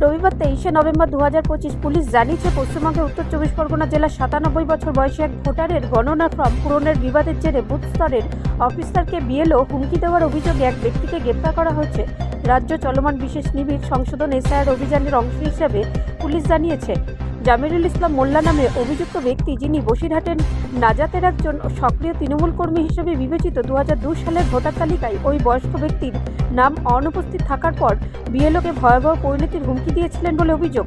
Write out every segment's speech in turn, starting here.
রবিবার 23শে November 2025 police জানিয়েছে, পশ্চিমবঙ্গের উত্তর 24 পরগনা জেলার 97 বছর বয়সী এক ভোটারের গণনা ফর্ম পূরণের বিবাদের জেরে বুথ স্তরের অফিসারকে বিএলও হুমকি দেওয়ার অভিযোগে এক ব্যক্তিকে গ্রেপ্তার করা হয়েছে। রাজ্য চলমান বিশেষ নিবিড় সংশোধন এসআইআর অভিযানের অংশ হিসেবে পুলিশ জানিয়েছে, জামিরুল ইসলাম মোল্লা নামে অভিযুক্ত ব্যক্তি, যিনি বসিরহাটের নাজাতের একজন সক্রিয় তৃণমূল কর্মী হিসেবে বিবেচিত, 2002 সালের ভোটার তালিকায় ওই বয়স্ক ব্যক্তির নাম অনুপস্থিত থাকার পর বিএলওকে ভয়াবহ পরিণতির হুমকি দিয়েছিলেন বলে অভিযোগ।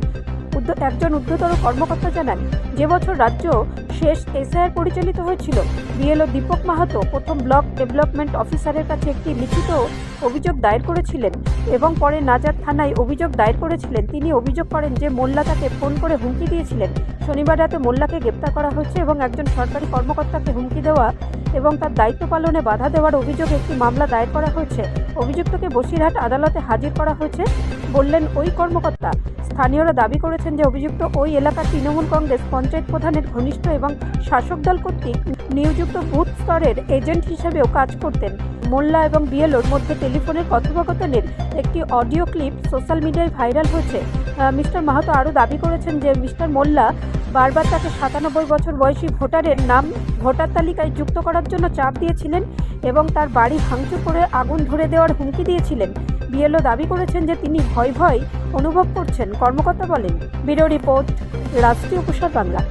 একজন ঊর্ধ্বতর কর্মকর্তা জানান, যে বছর রাজ্য শেষ এসআইআর পরিচালিত হয়েছিল, বিএলও দীপক মাহাতো প্রথম ব্লক ডেভেলপমেন্ট অফিসারের কাছে একটি লিখিত অভিযোগ দায়ের করেছিলেন এবং পরে নাজার থানায় অভিযোগ দায়ের করেছিলেন। তিনি অভিযোগ করেন যে মোল্লা তাকে ফোন করে হুমকি দিয়েছিলেন। শনিবার রাতে মোল্লাকে গ্রেপ্তার করা হয়েছে এবং একজন সরকারি কর্মকর্তাকে হুমকি দেওয়া এবং তার দায়িত্ব পালনে বাধা দেওয়ার অভিযোগে একটি মামলা দায়ের করা হয়েছে। অভিযুক্তকে বসিরহাট আদালতে হাজির করা হয়েছে বললেন ওই কর্মকর্তা। স্থানীয়রা দাবি করেছেন যে অভিযুক্ত ওই এলাকার তৃণমূল কংগ্রেস পঞ্চায়েত প্রধানের ঘনিষ্ঠ এবং শাসক দল কর্তৃক নিয়োজিত বুথ স্তরের এজেন্ট হিসেবেও কাজ করতেন। মোল্লা এবং বিএলওর মধ্যে টেলিফোনের কথোপকথনের একটি অডিও ক্লিপ সোশ্যাল মিডিয়ায় ভাইরাল হয়েছে। মিস্টার মাহাতো আরও দাবি করেছেন যে মিস্টার মোল্লা বারবার তাকে 97 বছর বয়সী ভোটারের নাম ভোটার তালিকায় যুক্ত করার জন্য চাপ দিয়েছিলেন এবং তার বাড়ি ভাঙচুর করে আগুন ধরে দেওয়ার হুমকি দিয়েছিলেন। বিএলও দাবি করেছেন যে তিনি ভয় অনুভব করছেন। কর্মকর্তা বলেন। ব্যুরো রিপোর্ট, রাষ্ট্রীয় প্রসার বাংলা।